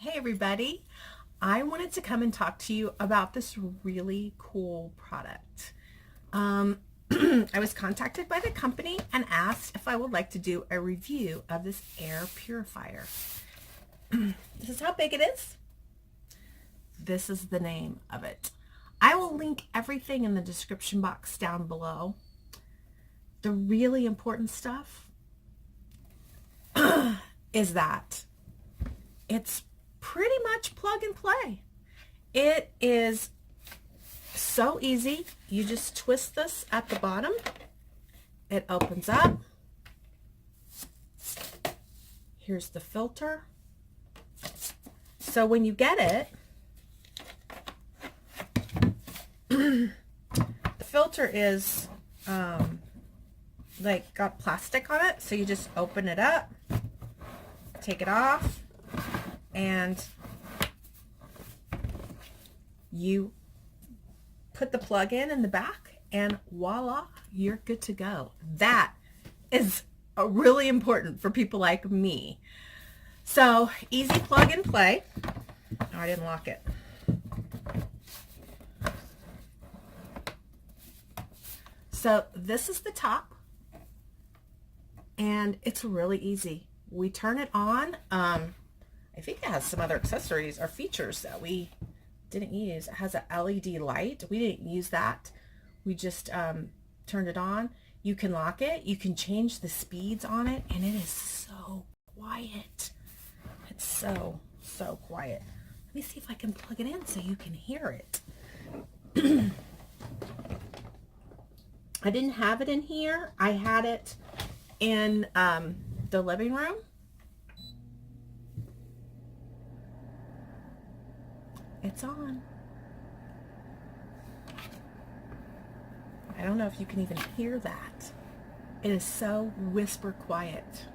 Hey everybody, I wanted to come and talk to you about this really cool product. I was contacted by the company and asked if I would like to do a review of this air purifier. This is how big it is. This is the name of it. I will link everything in the description box down below. The really important stuff is that it's pretty much plug and play. It is so easy. You just twist this at the bottom. It opens up. Here's the filter. So when you get it, the filter is like got plastic on it. So you just open it up, take it off, and you put the plug in the back, and voila, you're good to go. That is really important for people like me. So easy plug and play. Oh, I didn't lock it. So this is the top, and it's really easy. We turn it on. I think it has some other accessories or features that we didn't use. It has an LED light. We didn't use that. We just turned it on. You can lock it. You can change the speeds on it, and it is so quiet. It's so quiet. Let me see if I can plug it in so you can hear it. I didn't have it in here. I had it in the living room. It's on. I don't know if you can even hear that. It is so whisper quiet.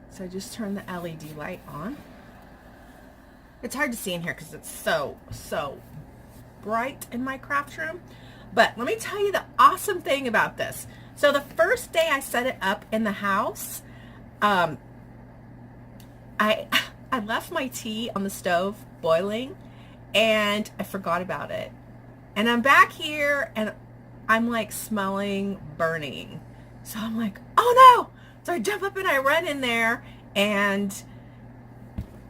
So I just turned the LED light on. It's hard to see in here because it's so bright in my craft room. But let me tell you the awesome thing about this. So the first day I set it up in the house, I left my tea on the stove boiling, and I forgot about it. And I'm back here, and I'm like smelling burning. So I'm like, oh no! So I jump up and I run in there, and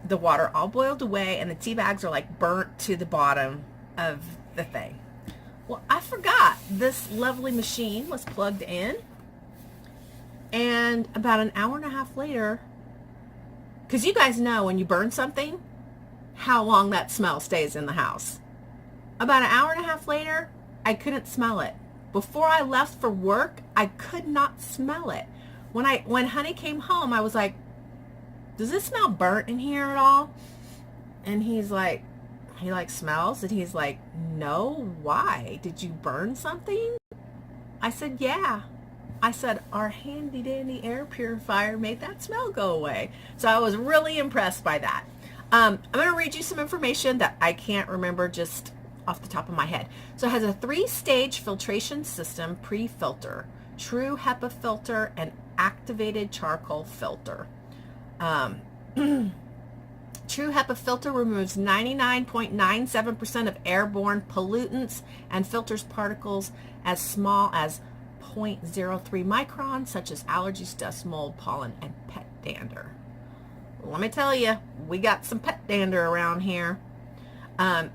the water all boiled away, and the tea bags are like burnt to the bottom of the thing. Well, I forgot this lovely machine was plugged in, and about an hour and a half later, because you guys know when you burn something, how long that smell stays in the house. About an hour and a half later, I couldn't smell it. Before I left for work, I could not smell it. When Honey came home, I was like, does it smell burnt in here at all? And he smells, and he's like, no, why? Did you burn something? I said, yeah. I said, our handy dandy air purifier made that smell go away. So I was really impressed by that. I'm going to read you some information that I can't remember just off the top of my head. So it has a 3-stage filtration system pre-filter, True HEPA filter, and activated charcoal filter. True HEPA filter removes 99.97% of airborne pollutants and filters particles as small as 0.03 microns, such as allergies, dust, mold, pollen, and pet dander. Let me tell you, we got some pet dander around here.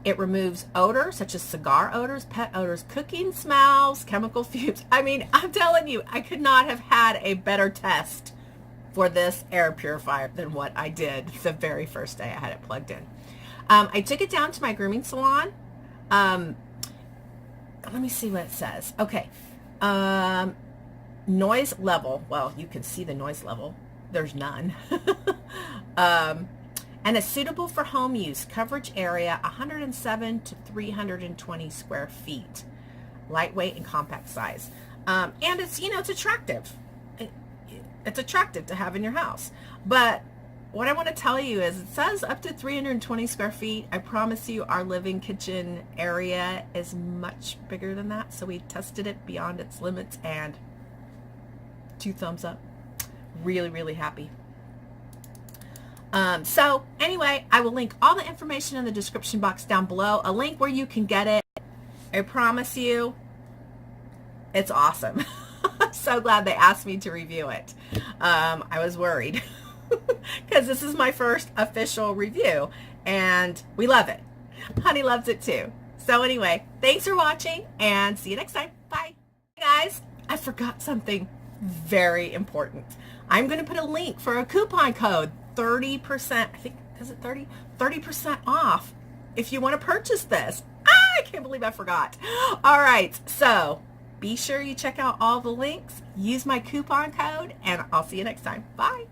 It removes odors such as cigar odors, pet odors, cooking smells, chemical fumes. I mean, I'm telling you, I could not have had a better test for this air purifier than what I did the very first day I had it plugged in. I took it down to my grooming salon. Let me see what it says. Okay. Noise level. Well, you can see the noise level. There's none. And it's suitable for home use. Coverage area 107 to 320 square feet. Lightweight and compact size. And it's, it's attractive. It's attractive to have in your house. But what I want to tell you is it says up to 320 square feet. I promise you our living kitchen area is much bigger than that. So we tested it beyond its limits, and 2 thumbs up. Really, really happy. So anyway, I will link all the information in the description box down below, a link where you can get it. I promise you, it's awesome. I'm so glad they asked me to review it. I was worried because this is my first official review and we love it. Honey loves it too. So anyway, thanks for watching and see you next time. Bye. Hey guys, I forgot something very important. I'm going to put a link for a coupon code, 30%, I think, is it 30? 30% off if you want to purchase this. I can't believe I forgot. All right, so be sure you check out all the links, use my coupon code, and I'll see you next time. Bye.